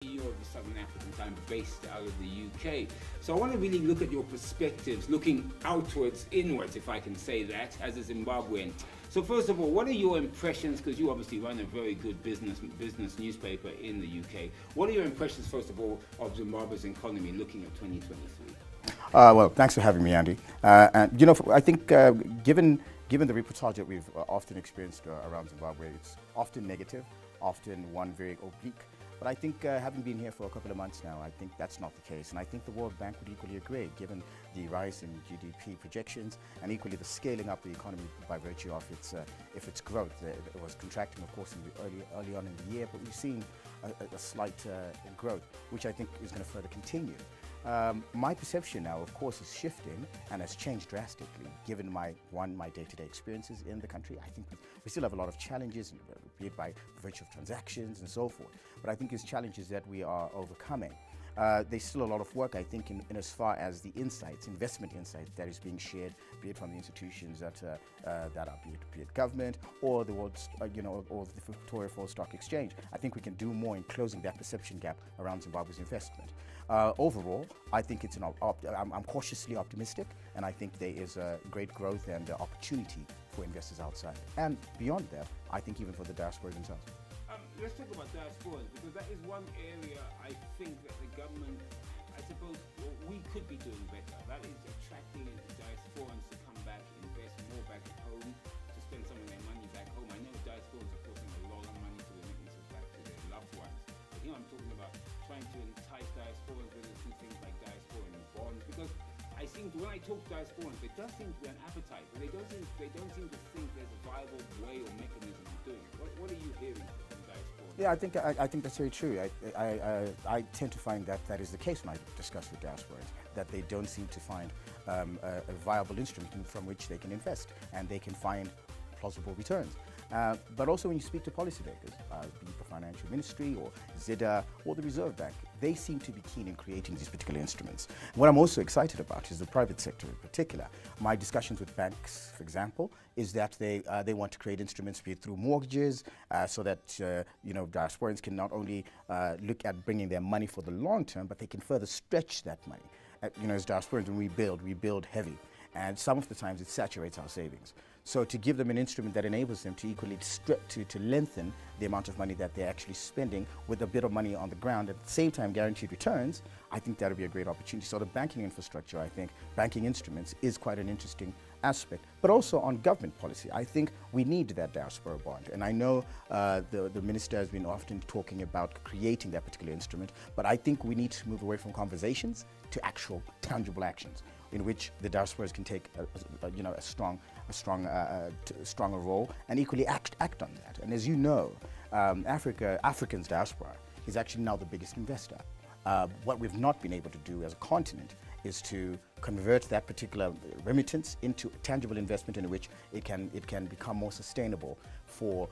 You're of the Southern African time, based out of the UK. So I want to really look at your perspectives, looking outwards, inwards, if I can say that, as a Zimbabwean. So first of all, what are your impressions, because you obviously run a very good business newspaper in the UK. What are your impressions, first of all, of Zimbabwe's economy looking at 2023? Well, thanks for having me, Andy. And, you know, I think given the reportage that we've often experienced around Zimbabwe, it's often negative, often one very oblique. But I think having been here for a couple of months now, I think that's not the case. And I think the World Bank would equally agree, given the rise in GDP projections and equally the scaling up the economy by virtue of its growth. It was contracting, of course, early on in the year, but we've seen a slight growth, which I think is going to further continue. My perception now, of course, is shifting and has changed drastically given my day-to-day experiences in the country. I think we still have a lot of challenges, be it by virtue of transactions and so forth, but I think it's challenges that we are overcoming. There's still a lot of work, I think, in as far as the insights, investment insights that is being shared, be it from the institutions that are, be it government or the world's, or the Victoria Falls Stock Exchange. I think we can do more in closing that perception gap around Zimbabwe's investment. Overall, I think it's I'm cautiously optimistic, and I think there is great growth and opportunity for investors outside. And beyond that, I think even for the diaspora themselves. Let's talk about diasporas, because that is one area I think that the government, I suppose, we could be doing better. That is attracting diasporans to come back, invest more back at home, to spend some of their money back home. I know diasporans are putting a lot of money to remittances back to their loved ones. But here I'm talking about trying to entice diasporans, whether through things like diaspora and bonds, because I think when I talk to diasporans, there does seem to be an appetite, but they don't seem to think there's a viable way or mechanism of doing it. What are you hearing from diasporans? Yeah, I think that's very true. I tend to find that is the case when I discuss with diasporans, that they don't seem to find a viable instrument from which they can invest and they can find plausible returns. But also when you speak to policymakers, be it the Financial Ministry or ZIDA or the Reserve Bank, they seem to be keen in creating these particular instruments. What I'm also excited about is the private sector in particular. My discussions with banks, for example, is that they want to create instruments, be it through mortgages, so that diasporans can not only look at bringing their money for the long term, but they can further stretch that money. As diasporans, when we build heavy, and some of the times it saturates our savings. So to give them an instrument that enables them to equally to lengthen the amount of money that they're actually spending with a bit of money on the ground, at the same time guaranteed returns, I think that would be a great opportunity. So the banking infrastructure, I think, banking instruments is quite an interesting aspect. But also on government policy, I think we need that diaspora bond. And I know the minister has been often talking about creating that particular instrument, but I think we need to move away from conversations to actual tangible actions, in which the diasporas can take a stronger role and equally act on that. And as you know, Africa's diaspora is actually now the biggest investor. What we've not been able to do as a continent is to convert that particular remittance into tangible investment in which it can become more sustainable for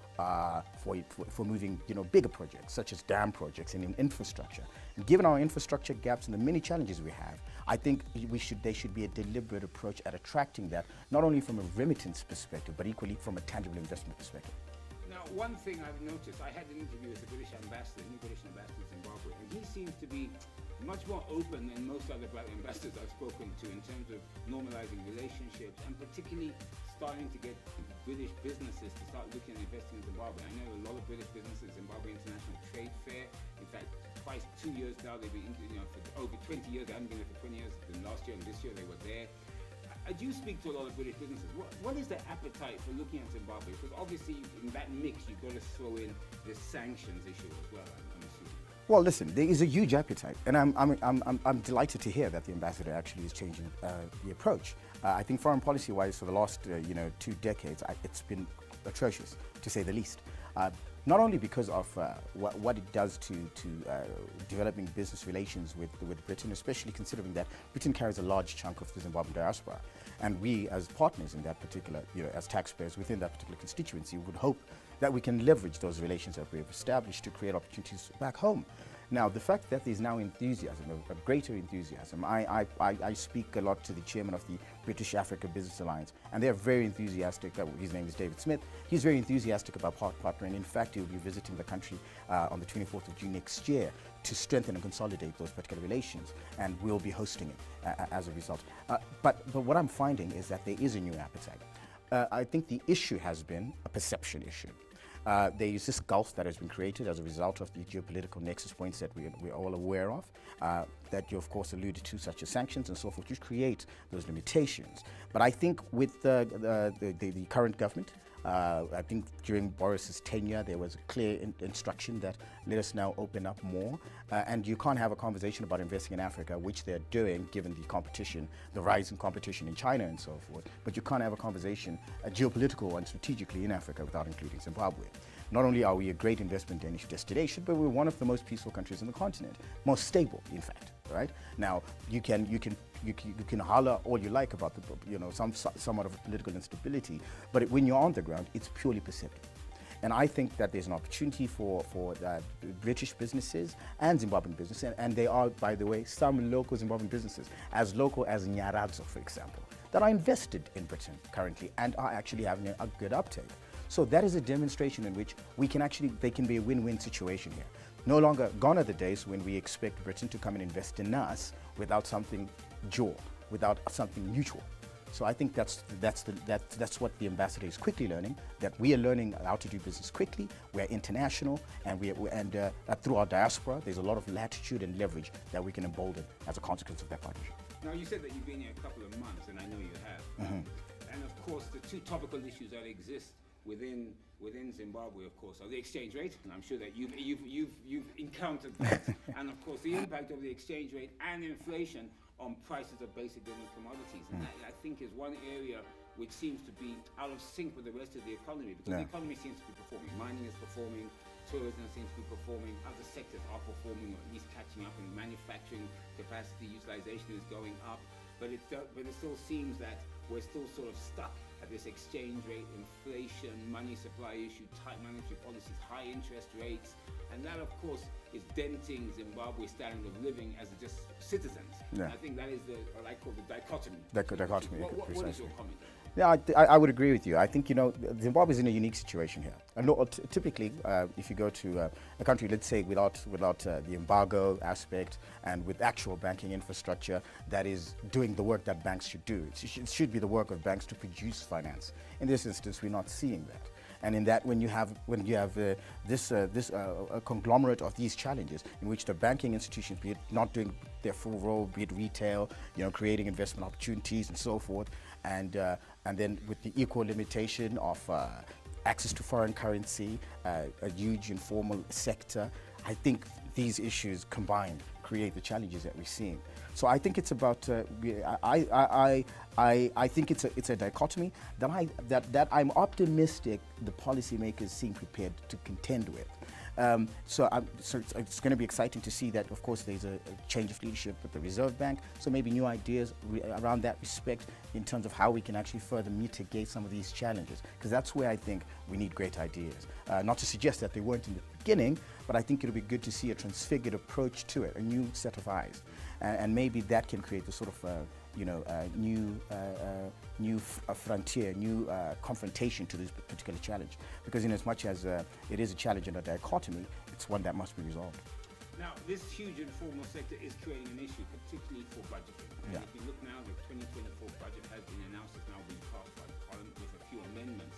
moving bigger projects such as dam projects and in infrastructure. And given our infrastructure gaps and the many challenges we have, I think there should be a deliberate approach at attracting that, not only from a remittance perspective, but equally from a tangible investment perspective. Now, one thing I've noticed, I had an interview with the British ambassador, new British ambassador in Zimbabwe, and he seems to be much more open than most other black ambassadors I've spoken to in terms of normalizing relationships and particularly starting to get British businesses to start looking at investing in Zimbabwe. I know a lot of British businesses, Zimbabwe International Trade Fair, in fact, twice, 2 years now, they've been, for over 20 years, they haven't been there for 20 years, then last year and this year they were there. I do speak to a lot of British businesses. What is the appetite for looking at Zimbabwe? Because obviously in that mix, you've got to throw in the sanctions issue as well, I'm assuming. Well, listen, there is a huge appetite, and I'm delighted to hear that the ambassador actually is changing the approach. I think foreign policy-wise, for the last 2 decades, it's been atrocious, to say the least. Not only because of what it does to developing business relations with Britain, especially considering that Britain carries a large chunk of the Zimbabwean diaspora, and we as partners in that particular, as taxpayers within that particular constituency, would hope that we can leverage those relations that we have established to create opportunities back home. Now, the fact that there's now enthusiasm, a greater enthusiasm, I speak a lot to the chairman of the British Africa Business Alliance, and they're very enthusiastic. His name is David Smith. He's very enthusiastic about partnering. In fact, he'll be visiting the country on the 24th of June next year to strengthen and consolidate those particular relations, and we'll be hosting it as a result. But what I'm finding is that there is a new appetite. I think the issue has been a perception issue. There is this gulf that has been created as a result of the geopolitical nexus points that we're all aware of, that you of course alluded to, such as sanctions and so forth, which create those limitations. But I think with the current government, I think during Boris's tenure there was a clear instruction that let us now open up more, and you can't have a conversation about investing in Africa, which they're doing given the competition, the rise in competition in China and so forth, but you can't have a conversation, a geopolitical one strategically in Africa without including Zimbabwe. Not only are we a great investment destination, but we're one of the most peaceful countries on the continent, most stable in fact, right? Now, you can holler all you like about somewhat of political instability, but when you're on the ground, it's purely perceptive. And I think that there's an opportunity for British businesses and Zimbabwean businesses, and there are, by the way, some local Zimbabwean businesses, as local as Nyaradzo, for example, that are invested in Britain currently and are actually having a good uptake. So that is a demonstration in which they can be a win-win situation here. No longer gone are the days when we expect Britain to come and invest in us without something without something mutual. So I think that's what the ambassador is quickly learning, that we are learning how to do business quickly. We're international, and through our diaspora, there's a lot of latitude and leverage that we can embolden as a consequence of that partnership. Now, you said that you've been here a couple of months, and I know you have. And of course, the two topical issues that exist within Zimbabwe, of course, are the exchange rate, and I'm sure that you've encountered that, and of course the impact of the exchange rate and inflation on prices of basic goods and commodities. And that, I think, is one area which seems to be out of sync with the rest of the economy, because the economy seems to be performing. Mining is performing, tourism seems to be performing, other sectors are performing, or at least catching up, and manufacturing capacity utilization is going up. But it still seems that we're still sort of stuck at this exchange rate, inflation, money supply issue, tight monetary policies, high interest rates, and that of course is denting Zimbabwe's standard of living as just citizens. I think that is what I call the dichotomy. Dichotomy. What is your comment? Yeah, I would agree with you. I think, Zimbabwe is in a unique situation here. And typically, if you go to a country, let's say, without the embargo aspect and with actual banking infrastructure that is doing the work that banks should do, it should be the work of banks to produce finance. In this instance, we're not seeing that. And in that, when you have a conglomerate of these challenges, in which the banking institutions, be it not doing their full role, be it retail, creating investment opportunities and so forth, and then with the equal limitation of access to foreign currency, a huge informal sector, I think these issues combined create the challenges that we're seeing. So I think it's about I think it's a dichotomy that I'm optimistic the policymakers seem prepared to contend with. So it's going to be exciting to see that, of course, there's a change of leadership at the Reserve Bank, so maybe new ideas around that respect in terms of how we can actually further mitigate some of these challenges, because that's where I think we need great ideas. Not to suggest that they weren't in the beginning, but I think it'll be good to see a transfigured approach to it, a new set of eyes, and maybe that can create a sort of new frontier, new confrontation to this particular challenge. Because in as much as it is a challenge and a dichotomy, it's one that must be resolved. Now, this huge informal sector is creating an issue, particularly for budgeting. And if you look now, the 2024 budget has been announced, it's now being passed by the Parliament with a few amendments.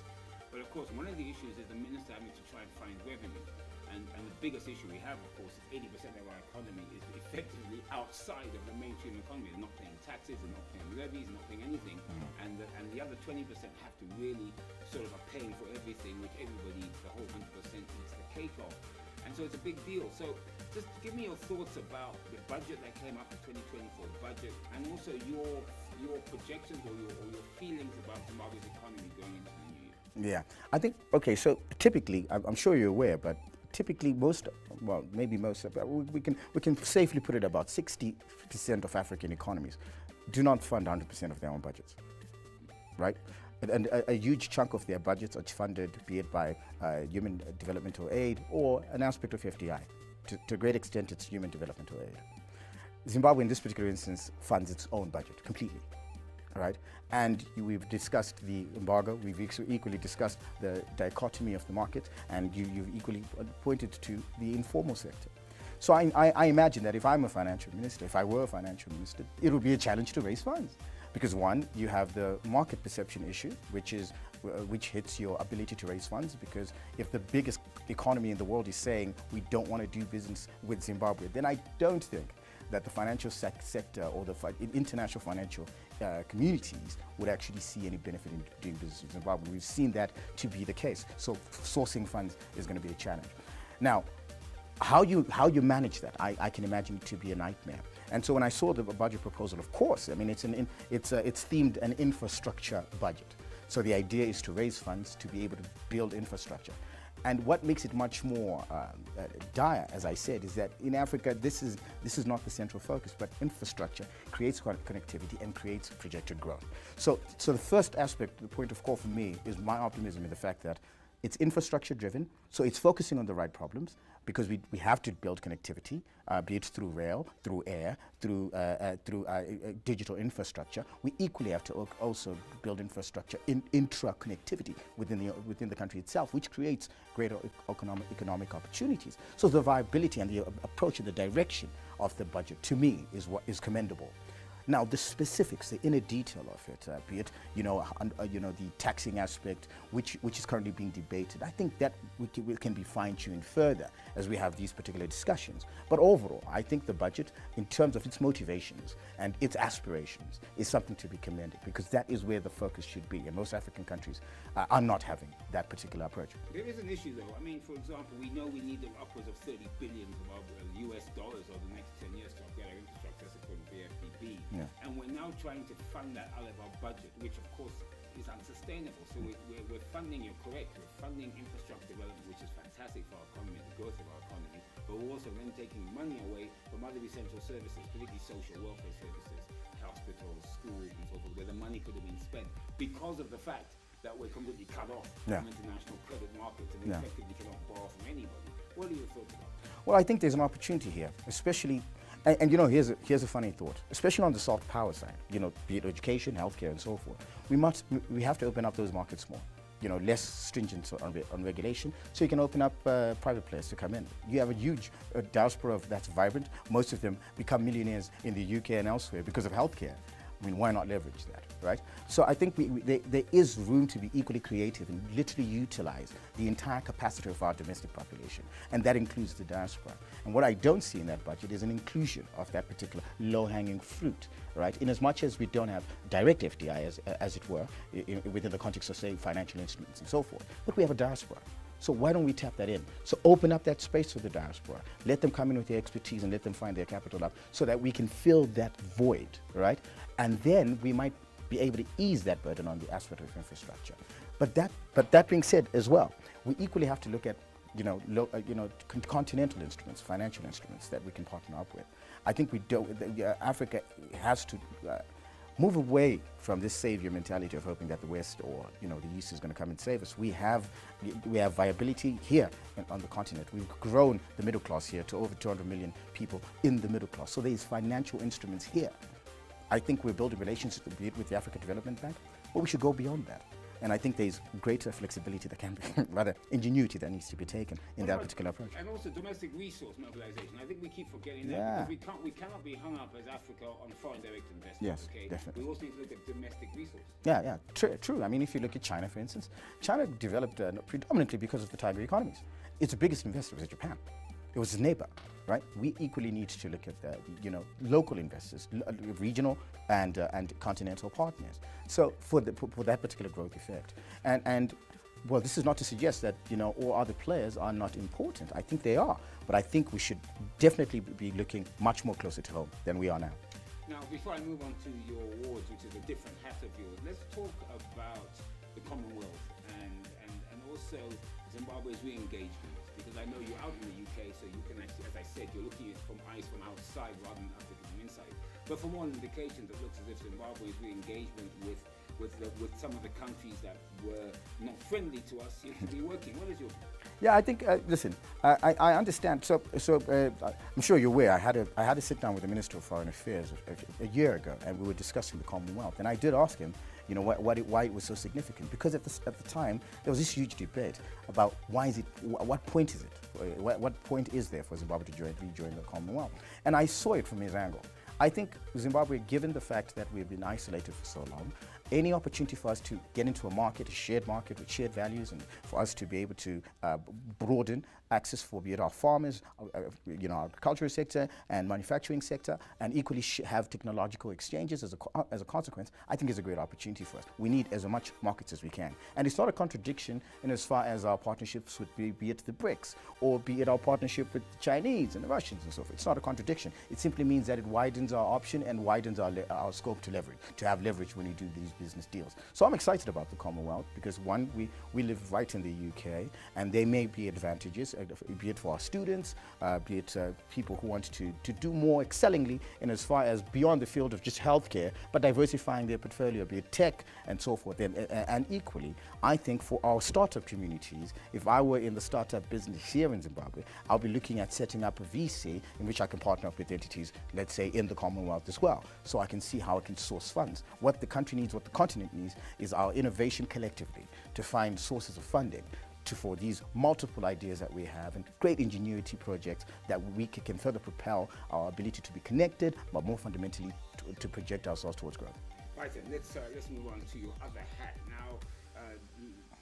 But of course, one of the issues is the minister having to try and find revenue. And the biggest issue we have, of course, is 80% of our economy is effectively outside of the mainstream economy. They're not paying taxes, they're not paying levies, they're not paying anything. And the other 20% have to really sort of are paying for everything, which everybody, the whole 100% eats the cake of. And so it's a big deal. So just give me your thoughts about the budget that came up, the 2024 budget, and also your projections or your feelings about Zimbabwe's economy going into the new year. Yeah, I think, okay, so typically, I'm sure you're aware, but typically we can safely put it about 60% of African economies do not fund 100% of their own budgets, right? And a huge chunk of their budgets are funded, be it by human developmental aid or an aspect of FDI, to a great extent, it's human developmental aid. Zimbabwe, in this particular instance, funds its own budget completely. All right, and we've discussed the embargo. We've equally discussed the dichotomy of the market, and you've equally pointed to the informal sector. So I imagine that if I'm a financial minister, if I were a financial minister, it would be a challenge to raise funds. Because one, you have the market perception issue, which hits your ability to raise funds. Because if the biggest economy in the world is saying we don't want to do business with Zimbabwe, then I don't think that the financial sector or the international financial communities would actually see any benefit in doing business with Zimbabwe. We've seen that to be the case. So sourcing funds is going to be a challenge. Now, how you manage that, I can imagine it to be a nightmare. And so when I saw the budget proposal, of course, I mean, it's themed an infrastructure budget. So the idea is to raise funds to be able to build infrastructure. And what makes it much more dire, as I said, is that in Africa, this is not the central focus, but infrastructure creates connectivity and creates projected growth. So the first aspect, the point of call for me, is my optimism in the fact that it's infrastructure driven, so it's focusing on the right problems, because we have to build connectivity, be it through rail, through air, through digital infrastructure. We equally have to also build infrastructure in intra-connectivity within the country itself, which creates greater economic opportunities. So the viability and the approach and the direction of the budget, to me, is what is commendable. Now, the specifics, the inner detail of it, be it the taxing aspect, which is currently being debated, I think that we can be fine-tuned further as we have these particular discussions. But overall, I think the budget, in terms of its motivations and its aspirations, is something to be commended, because that is where the focus should be. And most African countries are not having that particular approach. There is an issue, though. I mean, for example, we know we need upwards of $30 billion of US dollars over the next 10 years to upgrade our infrastructure, that's according to the FDB. Yeah. And we're now trying to fund that out of our budget, which of course is unsustainable. So we're funding, you're correct, we're funding infrastructure development, which is fantastic for our economy, the growth of our economy, but we're also then taking money away from other essential services, particularly social welfare services, hospitals, schools, and so forth, where the money could have been spent because of the fact that we're completely cut off from international credit markets and effectively cannot borrow from anybody. What are your thoughts about that? Well, I think there's an opportunity here, especially. And here's a funny thought, especially on the soft power side, be it education, healthcare, and so forth. We have to open up those markets more, less stringent on regulation, so you can open up private players to come in. You have a huge diaspora that's vibrant. Most of them become millionaires in the UK and elsewhere because of healthcare. I mean, why not leverage that, right? So I think there is room to be equally creative and literally utilize the entire capacity of our domestic population, and that includes the diaspora. And what I don't see in that budget is an inclusion of that particular low-hanging fruit, right? In as much as we don't have direct FDI, as it were, within the context of, say, financial instruments and so forth, but we have a diaspora. So why don't we tap that in? So open up that space for the diaspora. Let them come in with their expertise and let them find their capital up so that we can fill that void, right? And then we might be able to ease that burden on the aspect of infrastructure. But that being said as well, we equally have to look at continental instruments, financial instruments that we can partner up with. I think Africa has to move away from this savior mentality of hoping that the West or the East is going to come and save us. We have viability here on the continent. We've grown the middle class here to over 200 million people in the middle class. So there's financial instruments here. I think we're building relationships with the Africa Development Bank, but we should go beyond that. And I think there's greater flexibility that can be, rather ingenuity that needs to be taken in that particular approach. And also domestic resource mobilization. I think we keep forgetting that because we cannot be hung up as Africa on foreign direct investment. Yes, okay? definitely. We also need to look at domestic resource. Yeah, true. I mean, if you look at China, for instance, China developed predominantly because of the tiger economies. Its biggest investor was Japan. It was its neighbor, right? We equally need to look at the, local investors, regional and continental partners. So for that particular growth effect, and well, this is not to suggest that all other players are not important. I think they are, but I think we should definitely be looking much more closer to home than we are now. Now, before I move on to your awards, which is a different hat of yours, let's talk about the Commonwealth and also Zimbabwe's re-engagement. Because I know you're out in the UK, so you can actually, as I said, you're looking at it from eyes from outside rather than Africa from inside. But from all indications, it looks as if Zimbabwe's re-engagement with some of the countries that were not friendly to us seems to be working. What is your Yeah, I think, listen, I understand. I'm sure you're aware, I had a sit down with the Minister of Foreign Affairs a year ago, and we were discussing the Commonwealth. And I did ask him, you know, why it was so significant. Because at the time, there was this huge debate about what point is it? What point is there for Zimbabwe to rejoin the Commonwealth? And I saw it from his angle. I think Zimbabwe, given the fact that we've been isolated for so long, any opportunity for us to get into a market, a shared market with shared values, and for us to be able to broaden access for be it our farmers, you know, our agricultural sector and manufacturing sector, and equally have technological exchanges as a consequence, I think is a great opportunity for us. We need as much markets as we can. And it's not a contradiction in as far as our partnerships with be it the BRICS, or be it our partnership with the Chinese and the Russians and so forth. It's not a contradiction. It simply means that it widens our option and widens our scope to have leverage when we do these business deals. So I'm excited about the Commonwealth because, one, we live right in the UK, and there may be advantages, be it for our students, be it people who want to do more excellingly in as far as beyond the field of just healthcare, but diversifying their portfolio, be it tech and so forth. And equally, I think for our startup communities, if I were in the startup business here in Zimbabwe, I'll be looking at setting up a VC in which I can partner up with entities, let's say, in the Commonwealth as well, so I can see how I can source funds. What the country needs, what the continent needs, is our innovation collectively to find sources of funding for these multiple ideas that we have and great ingenuity projects that we can further propel our ability to be connected, but more fundamentally to project ourselves towards growth. Right, then let's move on to your other hat. Now,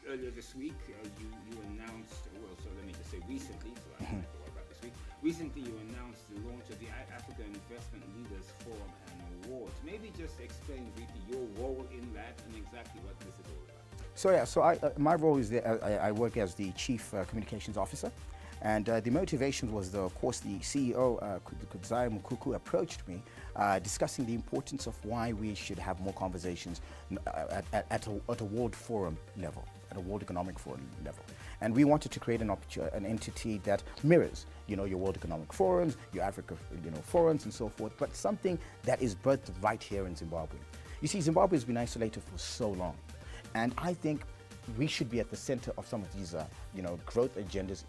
earlier this week, you announced, well, so let me just say recently, so I don't have to worry about this week. Recently, you announced the launch of the Africa Investment Leaders Forum and Awards. Maybe just explain briefly your role in that and exactly what this is all about. So yeah, my role is I work as the Chief Communications Officer, and the motivation was, of course, the CEO, Zimbabwe Muvuti, approached me discussing the importance of why we should have more conversations at a world forum level, at a World Economic Forum level. And we wanted to create an entity that mirrors, you know, your World Economic Forums, your Africa, you know, forums and so forth, but something that is birthed right here in Zimbabwe. You see, Zimbabwe has been isolated for so long. And I think we should be at the center of some of these, you know, growth agendas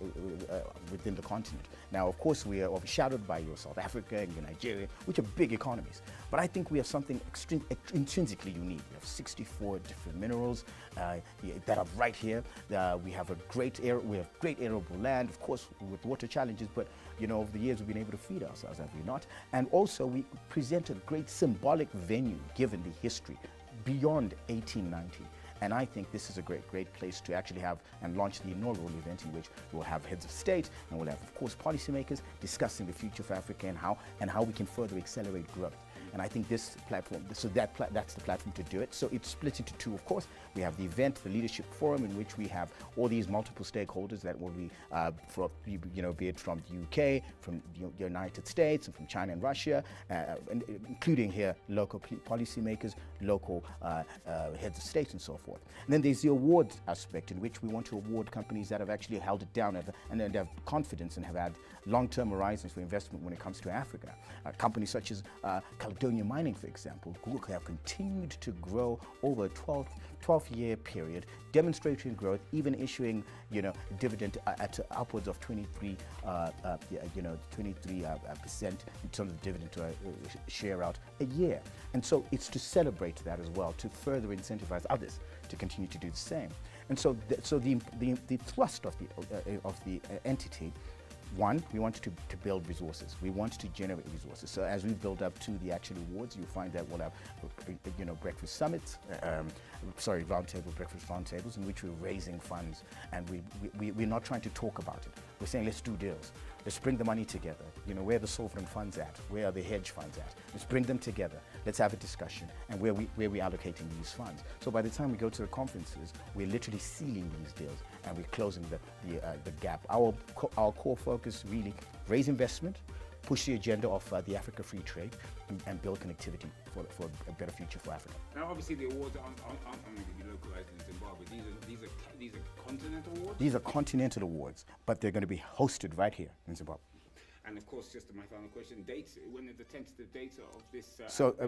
within the continent. Now, of course, we are overshadowed by your South Africa and your Nigeria, which are big economies. But I think we have something intrinsically unique. We have 64 different minerals that are right here. We have great arable land, of course, with water challenges. But you know, over the years, we've been able to feed ourselves, have we not? And also, we present a great symbolic venue, given the history beyond 1890. And I think this is a great place to actually have and launch the inaugural event, in which we'll have heads of state and we'll have, of course, policymakers discussing the future of Africa and how we can further accelerate growth. And I think this platform, that's the platform to do it. So it's split into two, of course. We have the event, the leadership forum, in which we have all these multiple stakeholders that will be, be it from the UK, from the United States, and from China and Russia, and including here local policymakers, local heads of state, and so forth. And then there's the awards aspect, in which we want to award companies that have actually held it down and have confidence and have had long-term horizons for investment when it comes to Africa. Companies such as Caledonia Mining, for example, who have continued to grow over a 12-year period, demonstrating growth, even issuing, you know, dividend at upwards of 23% in terms of dividend to share out a year. And so it's to celebrate that as well, to further incentivize others to continue to do the same. And so the thrust of the entity. One, we want to build resources. We want to generate resources. So as we build up to the actual awards, you'll find that we'll have, you know, breakfast summits, breakfast roundtables, in which we're raising funds, and we're not trying to talk about it. We're saying, let's do deals. Let's bring the money together. You know, where are the sovereign funds at? Where are the hedge funds at? Let's bring them together. Let's have a discussion, and where we're allocating these funds. So by the time we go to the conferences, we're literally sealing these deals, and we're closing the gap. Our core focus really raise investment, push the agenda of the Africa free trade, and build connectivity for a better future for Africa. Now, obviously, the awards aren't going to be localized in Zimbabwe. These are continental awards? These are continental awards, but they're going to be hosted right here in Zimbabwe. And of course, just my final question, dates, when are the tentative dates of this?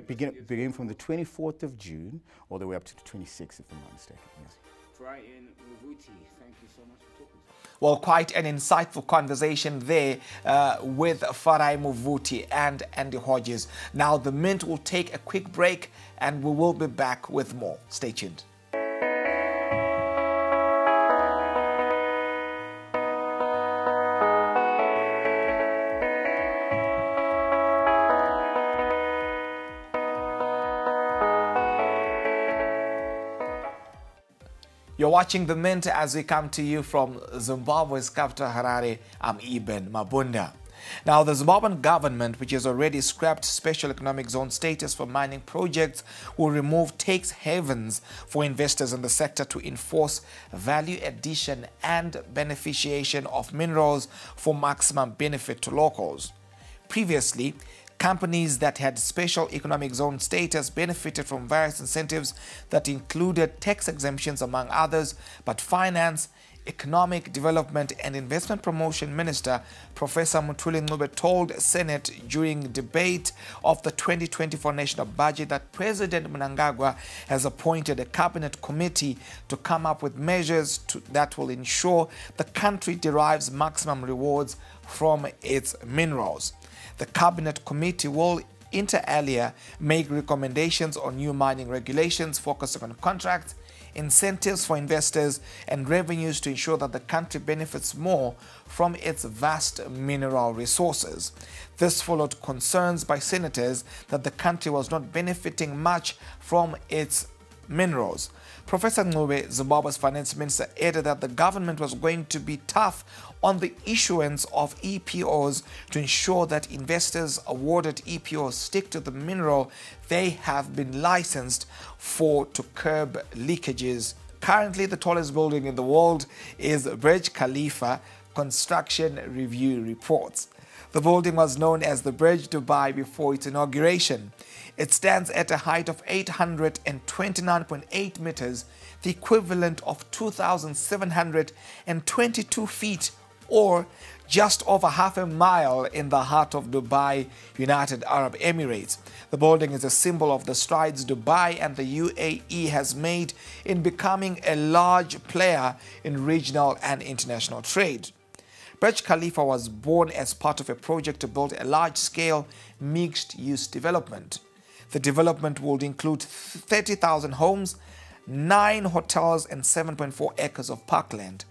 Begin from the 24th of June all the way up to the 26th, if I'm not mistaken, yes. Farai Ian Muvuti, thank you so much for talking to us. Well, quite an insightful conversation there with Farai Muvuti and Andy Hodges. Now, the Mint will take a quick break and we will be back with more. Stay tuned. You're watching The Mint as we come to you from Zimbabwe's capital, Harare. I'm Eben Mabunda. Now, the Zimbabwean government, which has already scrapped special economic zone status for mining projects, will remove tax havens for investors in the sector to enforce value addition and beneficiation of minerals for maximum benefit to locals. Previously, companies that had special economic zone status benefited from various incentives that included tax exemptions, among others, but Finance, Economic Development and Investment Promotion Minister Professor Muthuli Ncube told Senate during debate of the 2024 national budget that President Mnangagwa has appointed a cabinet committee to come up with measures that will ensure the country derives maximum rewards from its minerals. The Cabinet Committee will inter alia make recommendations on new mining regulations focusing on contracts, incentives for investors, and revenues to ensure that the country benefits more from its vast mineral resources. This followed concerns by senators that the country was not benefiting much from its minerals. Professor Ncube, Zimbabwe's finance minister, added that the government was going to be tough on the issuance of EPOs to ensure that investors awarded EPOs stick to the mineral they have been licensed for to curb leakages. Currently, the tallest building in the world is Burj Khalifa, Construction Review reports. The building was known as the Burj Dubai before its inauguration. It stands at a height of 829.8 meters, the equivalent of 2,722 feet, or just over half a mile in the heart of Dubai, United Arab Emirates. The building is a symbol of the strides Dubai and the UAE has made in becoming a large player in regional and international trade. Burj Khalifa was born as part of a project to build a large-scale mixed-use development. The development would include 30,000 homes, 9 hotels and 7.4 acres of parkland.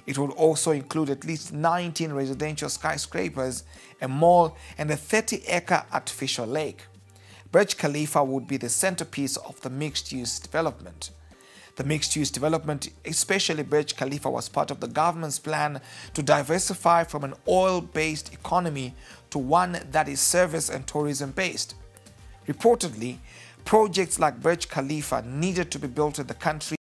It would also include at least 19 residential skyscrapers, a mall and a 30-acre artificial lake. Burj Khalifa would be the centerpiece of the mixed-use development. The mixed-use development, especially Burj Khalifa, was part of the government's plan to diversify from an oil-based economy to one that is service and tourism-based. Reportedly, projects like Burj Khalifa needed to be built in the country